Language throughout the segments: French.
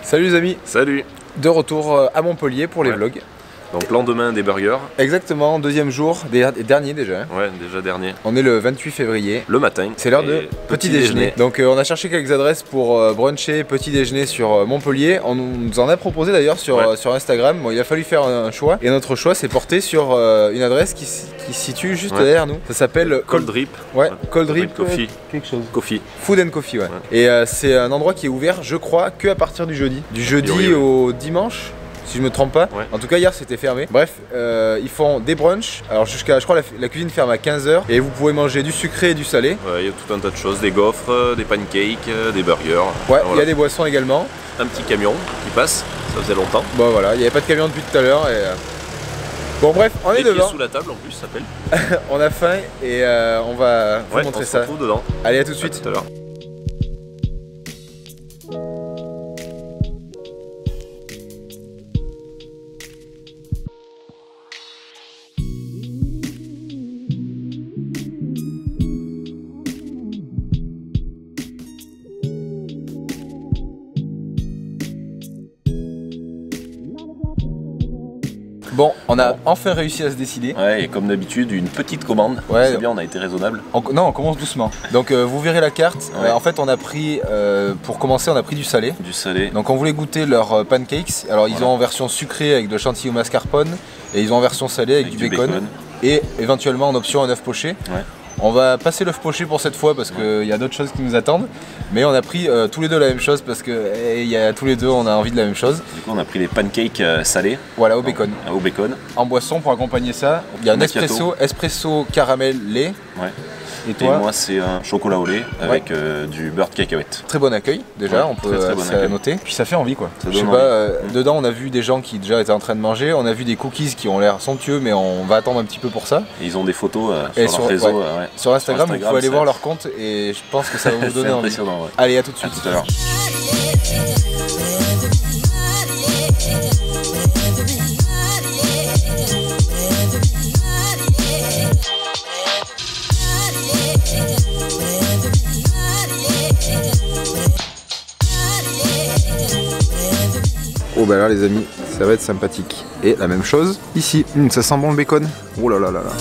Salut les amis. Salut. De retour à Montpellier pour les vlogs. Donc lendemain des burgers. Exactement, deuxième jour, dernier déjà. Ouais, déjà dernier. On est le 28 février. Le matin. C'est l'heure de petit déjeuner. Donc on a cherché quelques adresses pour bruncher, petit déjeuner sur Montpellier. On nous en a proposé d'ailleurs sur Instagram. Bon, il a fallu faire un choix. Et notre choix s'est porté sur une adresse qui se situe juste derrière nous. Ça s'appelle Cold Drip. Ouais, Cold Drip Coffee. Quelque chose. Coffee. Food and Coffee, ouais. Et c'est un endroit qui est ouvert, je crois, que à partir du jeudi. Du jeudi au dimanche, si je me trompe pas. En tout cas hier c'était fermé. Bref, ils font des brunchs. Alors jusqu'à, je crois la cuisine ferme à 15 h et vous pouvez manger du sucré et du salé. Ouais, il y a tout un tas de choses, des gaufres, des pancakes, des burgers. Ouais, il y a des boissons également. Un petit camion qui passe, ça faisait longtemps. Bon voilà, il n'y avait pas de camion depuis tout à l'heure et... Bon bref, on est devant. Qui est sous la table en plus, ça s'appelle. On a faim et on va vous montrer ça. On se retrouve dedans. Allez, à tout de suite. À tout à l'heure. Bon, on a enfin réussi à se décider. Ouais, et comme d'habitude, une petite commande. Ouais. C'est bien, on a été raisonnable. Non, on commence doucement. Donc vous verrez la carte. Ouais. En fait, on a pris, pour commencer, on a pris du salé. Du salé. Donc on voulait goûter leurs pancakes. Alors ils ont en version sucrée avec de chantilly au mascarpone et ils ont en version salée avec du bacon. Et éventuellement en option un œuf poché. Ouais. On va passer l'œuf poché pour cette fois parce qu'il y a d'autres choses qui nous attendent. Mais on a pris tous les deux la même chose parce que tous les deux on a envie de la même chose. Du coup on a pris les pancakes salés. Voilà, au bacon. Au bacon. En boisson pour accompagner ça, il y a un espresso caramel lait. Ouais. Et toi? Et moi c'est un chocolat au lait avec du beurre de cacahuète. Très bon accueil déjà, on peut très bon noter. Puis ça fait envie quoi. Ça Je sais pas, dedans on a vu des gens qui déjà étaient en train de manger, on a vu des cookies qui ont l'air somptueux mais on va attendre un petit peu pour ça. Et ils ont des photos sur leur réseau. Sur Instagram, vous pouvez aller voir leur compte et je pense que ça va vous donner envie. Allez, à tout de suite. À tout à l'heure. Oh bah là les amis, ça va être sympathique. Et la même chose ici, ça sent bon le bacon. Oh là là là là.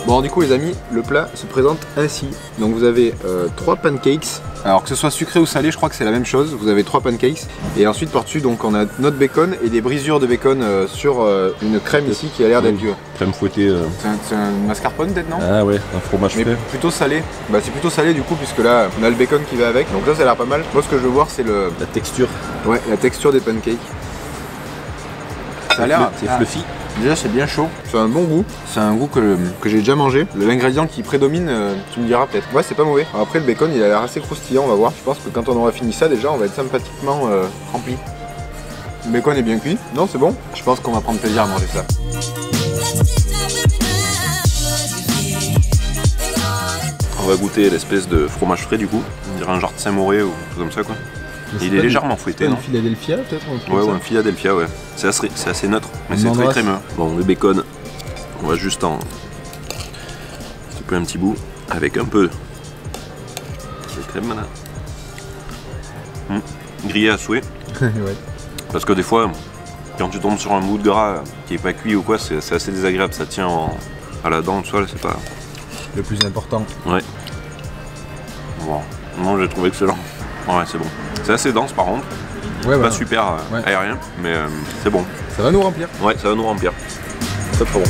Bon du coup les amis, le plat se présente ainsi. Donc vous avez 3 pancakes. Alors que ce soit sucré ou salé, je crois que c'est la même chose. Vous avez 3 pancakes. Et ensuite par-dessus, donc on a notre bacon et des brisures de bacon sur une crème ici qui a l'air d'être dure. Crème fouettée. C'est un mascarpone peut-être, non? Ah ouais, un fromage frais. Mais plutôt salé. Bah c'est plutôt salé du coup puisque là on a le bacon qui va avec. Donc ça a l'air pas mal. Moi ce que je veux voir c'est la texture. Ouais, la texture des pancakes. Ça a l'air... C'est fluffy. Déjà c'est bien chaud, c'est un bon goût, c'est un goût que j'ai déjà mangé. L'ingrédient qui prédomine, tu me diras peut-être. Ouais, c'est pas mauvais. Alors après le bacon il a l'air assez croustillant, on va voir. Je pense que quand on aura fini ça déjà on va être sympathiquement rempli. Le bacon est bien cuit, non c'est bon. Je pense qu'on va prendre plaisir à manger ça. On va goûter l'espèce de fromage frais du coup. On dirait un genre de Saint-Mauré ou tout comme ça quoi. Il est légèrement fouetté, non? Un Philadelphia peut-être? Ouais, ou un Philadelphia, ouais. C'est assez neutre, mais c'est très crémeux. Bon, le bacon, on va juste en couper un petit bout avec un peu de crème là. Grillé à souhait. Ouais. Parce que des fois, quand tu tombes sur un bout de gras qui est pas cuit ou quoi, c'est assez désagréable. Ça tient à la dent, tout ça, c'est pas le plus important. Ouais. Bon, non, j'ai trouvé excellent. Ouais, c'est bon. C'est assez dense par contre. Ouais, pas super aérien, mais c'est bon. Ça va nous remplir. Ouais, ça va nous remplir. Très très bon.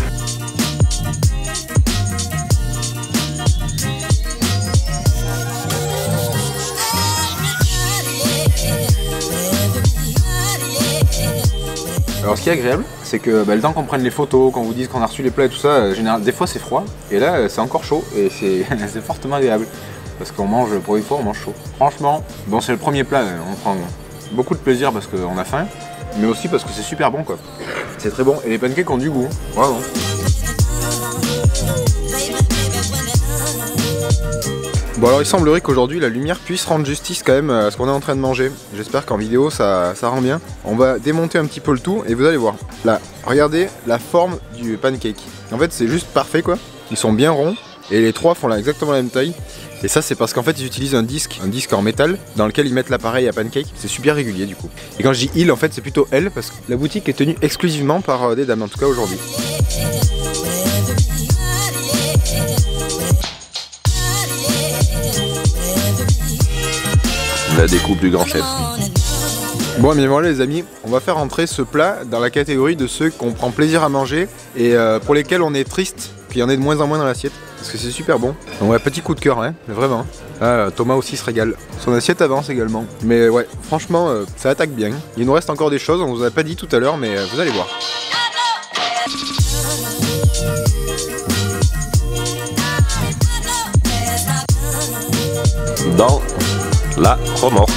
Alors ce qui est agréable, c'est que le temps qu'on prenne les photos, qu'on vous dise qu'on a reçu les plats et tout ça, des fois c'est froid, et là c'est encore chaud, et c'est fortement agréable. Parce qu'on mange, pour une fois, on mange chaud. Franchement, bon c'est le premier plat, on prend beaucoup de plaisir parce qu'on a faim, mais aussi parce que c'est super bon quoi. C'est très bon, et les pancakes ont du goût, vraiment. Bon alors il semblerait qu'aujourd'hui la lumière puisse rendre justice quand même à ce qu'on est en train de manger. J'espère qu'en vidéo ça rend bien. On va démonter un petit peu le tout et vous allez voir. Là, regardez la forme du pancake. En fait c'est juste parfait quoi. Ils sont bien ronds. Et les trois font exactement la même taille. Et ça c'est parce qu'en fait ils utilisent un disque en métal dans lequel ils mettent l'appareil à pancake. C'est super régulier du coup. Et quand je dis il en fait c'est plutôt elle parce que la boutique est tenue exclusivement par des dames, en tout cas aujourd'hui. La découpe du grand chef. Bon mais voilà les amis, on va faire entrer ce plat dans la catégorie de ceux qu'on prend plaisir à manger et pour lesquels on est triste qu'il y en ait de moins en moins dans l'assiette. Parce que c'est super bon. Donc ouais, petit coup de cœur, hein, vraiment. Ah, Thomas aussi se régale. Son assiette avance également. Mais ouais, franchement, ça attaque bien. Il nous reste encore des choses, on vous a pas dit tout à l'heure, mais vous allez voir. Dans la remorque.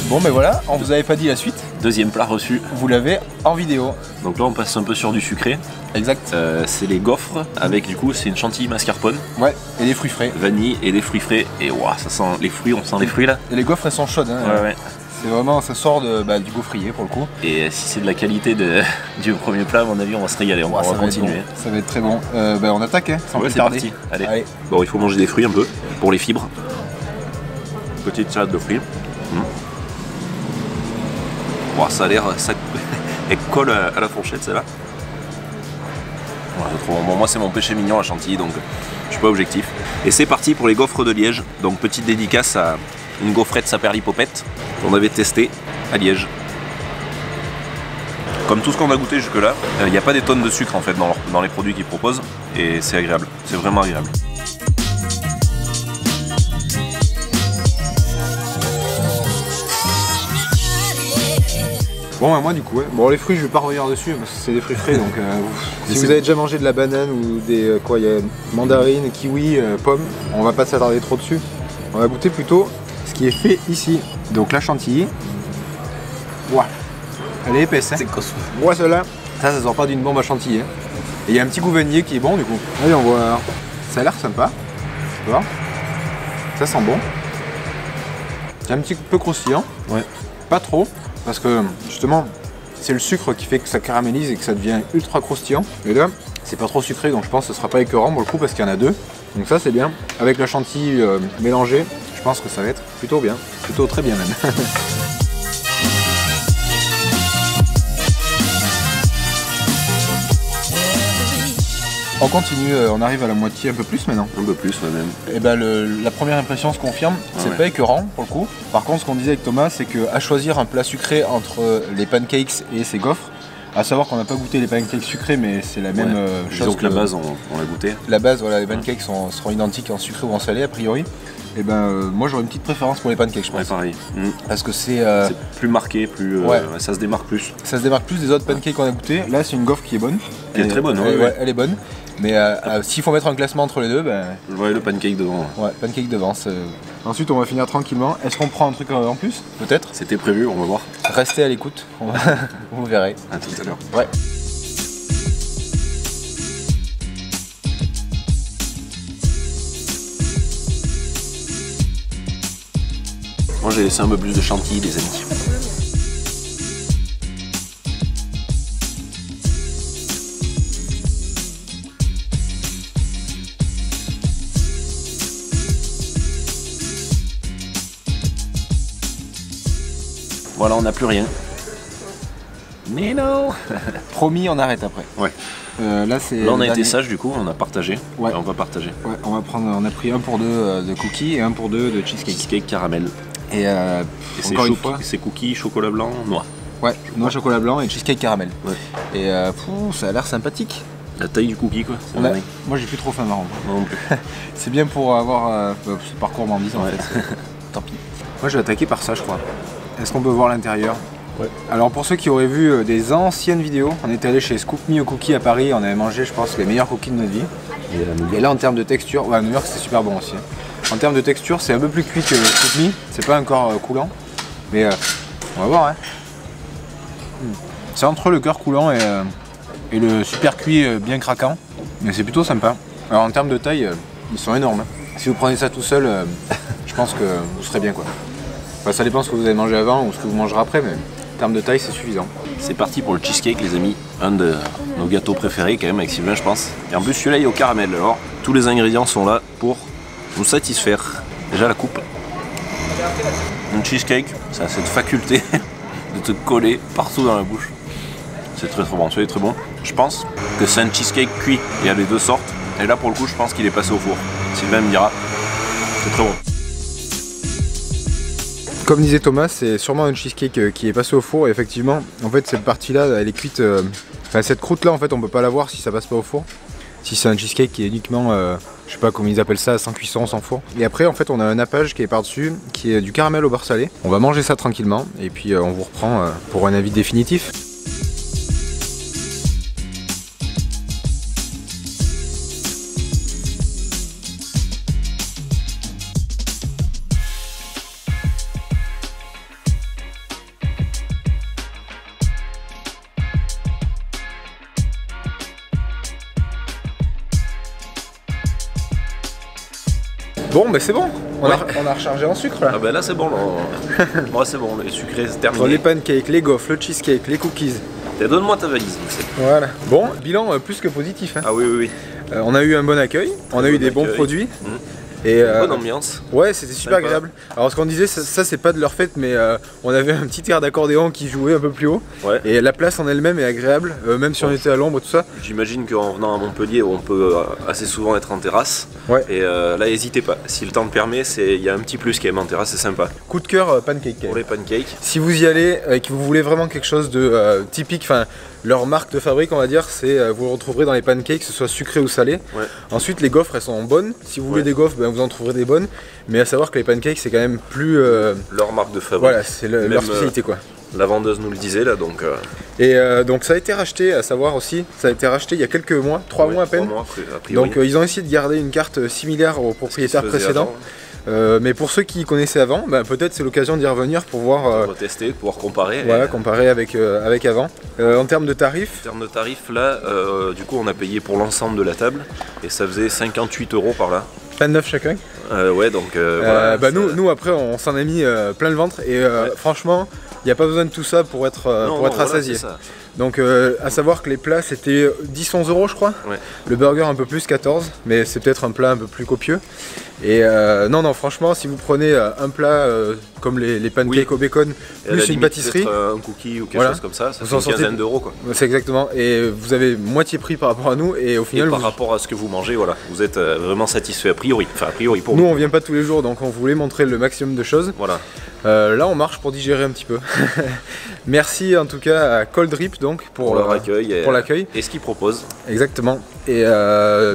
Bon ben voilà, on vous avait pas dit la suite. Deuxième plat reçu. Vous l'avez en vidéo. Donc là on passe un peu sur du sucré. Exact. C'est les gaufres avec du coup c'est une chantilly mascarpone. Ouais, et des fruits frais. Vanille et des fruits frais. Et waouh, ça sent les fruits, on sent les fruits là. Et les gaufres elles sont chaudes. Hein, ouais. C'est vraiment, ça sort du gaufrier pour le coup. Et si c'est de la qualité du premier plat, à mon avis on va se régaler, on va continuer. Bon. Ça va être très bon. On attaque, hein, sans plus tarder. Parti. Allez. Bon, il faut manger des fruits un peu pour les fibres. Petite salade de fruits. Wow, ça a l'air, elle colle à la fourchette celle-là. Ouais, bon, moi c'est mon péché mignon la chantilly donc je suis pas objectif. Et c'est parti pour les gaufres de Liège. Donc petite dédicace à une gaufrette Saperlipopette qu'on avait testé à Liège. Comme tout ce qu'on a goûté jusque là, il n'y a pas des tonnes de sucre en fait dans les produits qu'ils proposent et c'est agréable, c'est vraiment agréable. Bon moi du coup, ouais. Bon les fruits je vais pas revenir dessus parce que c'est des fruits frais donc si vous avez déjà mangé de la banane ou des il y a mandarine, kiwi, pommes, on va pas s'attarder trop dessus. On va goûter plutôt ce qui est fait ici. Donc la chantilly. Ouah. Elle est épaisse hein. C'est costaud. Ouais celle-là, ça sort pas d'une bombe à chantilly. Hein. Et il y a un petit goût vanillé qui est bon du coup. Allez on voit. Ça a l'air sympa. Tu vois. Ça sent bon. C'est un petit peu croustillant. Ouais. Pas trop. Parce que justement c'est le sucre qui fait que ça caramélise et que ça devient ultra croustillant. Et là c'est pas trop sucré donc je pense que ce sera pas écœurant pour le coup parce qu'il y en a deux. Donc ça c'est bien. Avec la chantilly mélangée, je pense que ça va être plutôt bien. Plutôt très bien même. On continue, on arrive à la moitié, un peu plus maintenant. Un peu plus même. Et ben la première impression se confirme, c'est pas écœurant pour le coup. Par contre ce qu'on disait avec Thomas, c'est qu'à choisir un plat sucré entre les pancakes et ces gaufres, à savoir qu'on n'a pas goûté les pancakes sucrés mais c'est la même chose. Disons que la base on l'a goûté. La base, voilà, les pancakes seront identiques en sucré ou en salé a priori. Et moi j'aurais une petite préférence pour les pancakes je pense. Ouais pareil. Parce que c'est plus marqué, plus ça se démarque plus. Ça se démarque plus des autres pancakes qu'on a goûté. Là c'est une gaufre qui est bonne. Elle est très bonne, elle est bonne. Mais s'il faut mettre un classement entre les deux, ouais, le pancake devant. Ouais, pancake devant. Ensuite, on va finir tranquillement. Est-ce qu'on prend un truc en plus? Peut-être. C'était prévu, on va voir. Restez à l'écoute, vous verrez. À tout à l'heure. Ouais. Moi, j'ai laissé un peu plus de chantilly, les amis. Voilà, on n'a plus rien. Mais non. Promis, on arrête après. Ouais. Là, on a été sage du coup, on a partagé. Ouais. On va partager. Ouais, on a pris un pour deux de cookies et un pour deux de cheesecake. Cheesecake caramel. Et encore une fois, c'est cookies, chocolat blanc, noix. Ouais, noix, chocolat blanc et cheesecake caramel. Ouais. Et ça a l'air sympathique. La taille du cookie quoi. Moi j'ai plus trop faim marrant. Moi non plus. C'est bien pour avoir ce parcours gourmandise en fait. Tant pis. Moi je vais attaquer par ça je crois. Est-ce qu'on peut voir l'intérieur? Ouais. Alors pour ceux qui auraient vu des anciennes vidéos, on était allé chez Scoop Me au Cookie à Paris, on avait mangé je pense les meilleurs cookies de notre vie. Et là en termes de texture, ouais à New York c'était super bon aussi. En termes de texture c'est un peu plus cuit que Scoop Me, c'est pas encore coulant. Mais on va voir hein. C'est entre le cœur coulant et le super cuit bien craquant. Mais c'est plutôt sympa. Alors en termes de taille, ils sont énormes. Si vous prenez ça tout seul, je pense que vous serez bien quoi. Enfin, ça dépend ce que vous avez mangé avant ou ce que vous mangerez après, mais en termes de taille, c'est suffisant. C'est parti pour le cheesecake, les amis. Un de nos gâteaux préférés, quand même, avec Sylvain, je pense. Et en plus, celui-là, il est au caramel. Alors, tous les ingrédients sont là pour nous satisfaire. Déjà, la coupe. Un cheesecake, ça a cette faculté de te coller partout dans la bouche. C'est très très bon, celui-là est très bon. Je pense que c'est un cheesecake cuit. Il y a les deux sortes. Et là, pour le coup, je pense qu'il est passé au four. Sylvain me dira. C'est très bon. Comme disait Thomas, c'est sûrement un cheesecake qui est passé au four et effectivement, en fait cette partie-là, elle est cuite, enfin cette croûte-là en fait on peut pas la voir si ça passe pas au four. Si c'est un cheesecake qui est uniquement, je sais pas comment ils appellent ça, sans cuisson, sans four. Et après en fait on a un nappage qui est par-dessus, qui est du caramel au beurre salé. On va manger ça tranquillement et puis on vous reprend pour un avis définitif. Bon, bah c'est bon, on a rechargé en sucre là. Ah bah là c'est bon, là. Moi c'est bon, le sucré c'est terminé. Les pancakes, les gaufres, le cheesecake, les cookies. Donne-moi ta valise. Voilà. Bon, bilan plus que positif. Hein. Ah oui, oui, oui. On a eu un bon accueil, on a eu des bons produits. Et bonne ambiance. Ouais, c'était super agréable. Alors ce qu'on disait, ça c'est pas de leur fête, mais on avait un petit air d'accordéon qui jouait un peu plus haut. Ouais. Et la place en elle-même est agréable, même si on était à l'ombre et tout ça. J'imagine qu'en venant à Montpellier, on peut assez souvent être en terrasse. Ouais. Et là, n'hésitez pas. Si le temps le permet, il y a un petit plus qui est en terrasse, c'est sympa. Coup de cœur pancake. Pour les pancakes. Si vous y allez et que vous voulez vraiment quelque chose de typique, enfin leur marque de fabrique on va dire, c'est vous le retrouverez dans les pancakes, que ce soit sucré ou salé. Ouais. Ensuite les gaufres elles sont bonnes. Si vous voulez des gaufres, ben, vous en trouverez des bonnes. Mais à savoir que les pancakes c'est quand même plus leur marque de fabrique. Voilà, c'est leur spécialité quoi. La vendeuse nous le disait là donc. Et donc ça a été racheté, à savoir aussi, ça a été racheté il y a quelques mois, 3 mois à peine. 3 mois, a priori. Donc ils ont essayé de garder une carte similaire au propriétaire précédent. Mais pour ceux qui connaissaient avant, bah, peut-être c'est l'occasion d'y revenir pour voir. Pour tester, pouvoir comparer. Voilà, comparer avec avant. En termes de tarifs. En termes de tarifs, là, du coup, on a payé pour l'ensemble de la table et ça faisait 58 € par là. 29 chacun. Ouais, donc. Voilà, bah, nous, après, on s'en a mis plein le ventre et franchement, il n'y a pas besoin de tout ça pour être rassasié. Voilà, donc à savoir que les plats c'était 10-11 € je crois. Ouais. Le burger un peu plus, 14, mais c'est peut-être un plat un peu plus copieux. Et non franchement si vous prenez un plat comme les pancakes au bacon plus une pâtisserie, un cookie ou quelque chose comme ça, ça fait une quinzaine d'euros quoi. C'est exactement, et vous avez moitié prix par rapport à nous et au final par rapport à ce que vous mangez, voilà, vous êtes vraiment satisfait a priori, enfin a priori pour nous. On vient pas tous les jours donc on voulait montrer le maximum de choses. Voilà. Là on marche pour digérer un petit peu. Merci en tout cas à Cold Rip donc pour leur accueil et ce qu'ils proposent. Exactement. Et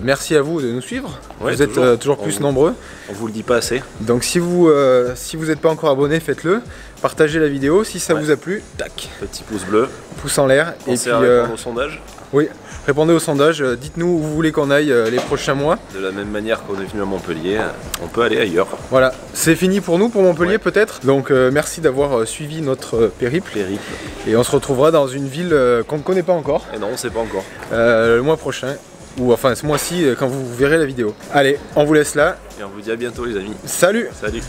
merci à vous de nous suivre. Ouais, vous êtes toujours plus nombreux. On vous le dit pas assez. Donc si vous n'êtes pas encore abonné, faites-le. Partagez la vidéo si ça vous a plu. Tac. Petit pouce bleu. Pouce en l'air. Et puis répondre au sondage. Oui. Répondez au sondage, dites-nous où vous voulez qu'on aille les prochains mois. De la même manière qu'on est venu à Montpellier, on peut aller ailleurs. Voilà, c'est fini pour nous, pour Montpellier peut-être. Donc merci d'avoir suivi notre périple. Et on se retrouvera dans une ville qu'on ne connaît pas encore. Et non, on ne sait pas encore. Le mois prochain, ou enfin ce mois-ci quand vous verrez la vidéo. Allez, on vous laisse là. Et on vous dit à bientôt les amis. Salut. Salut.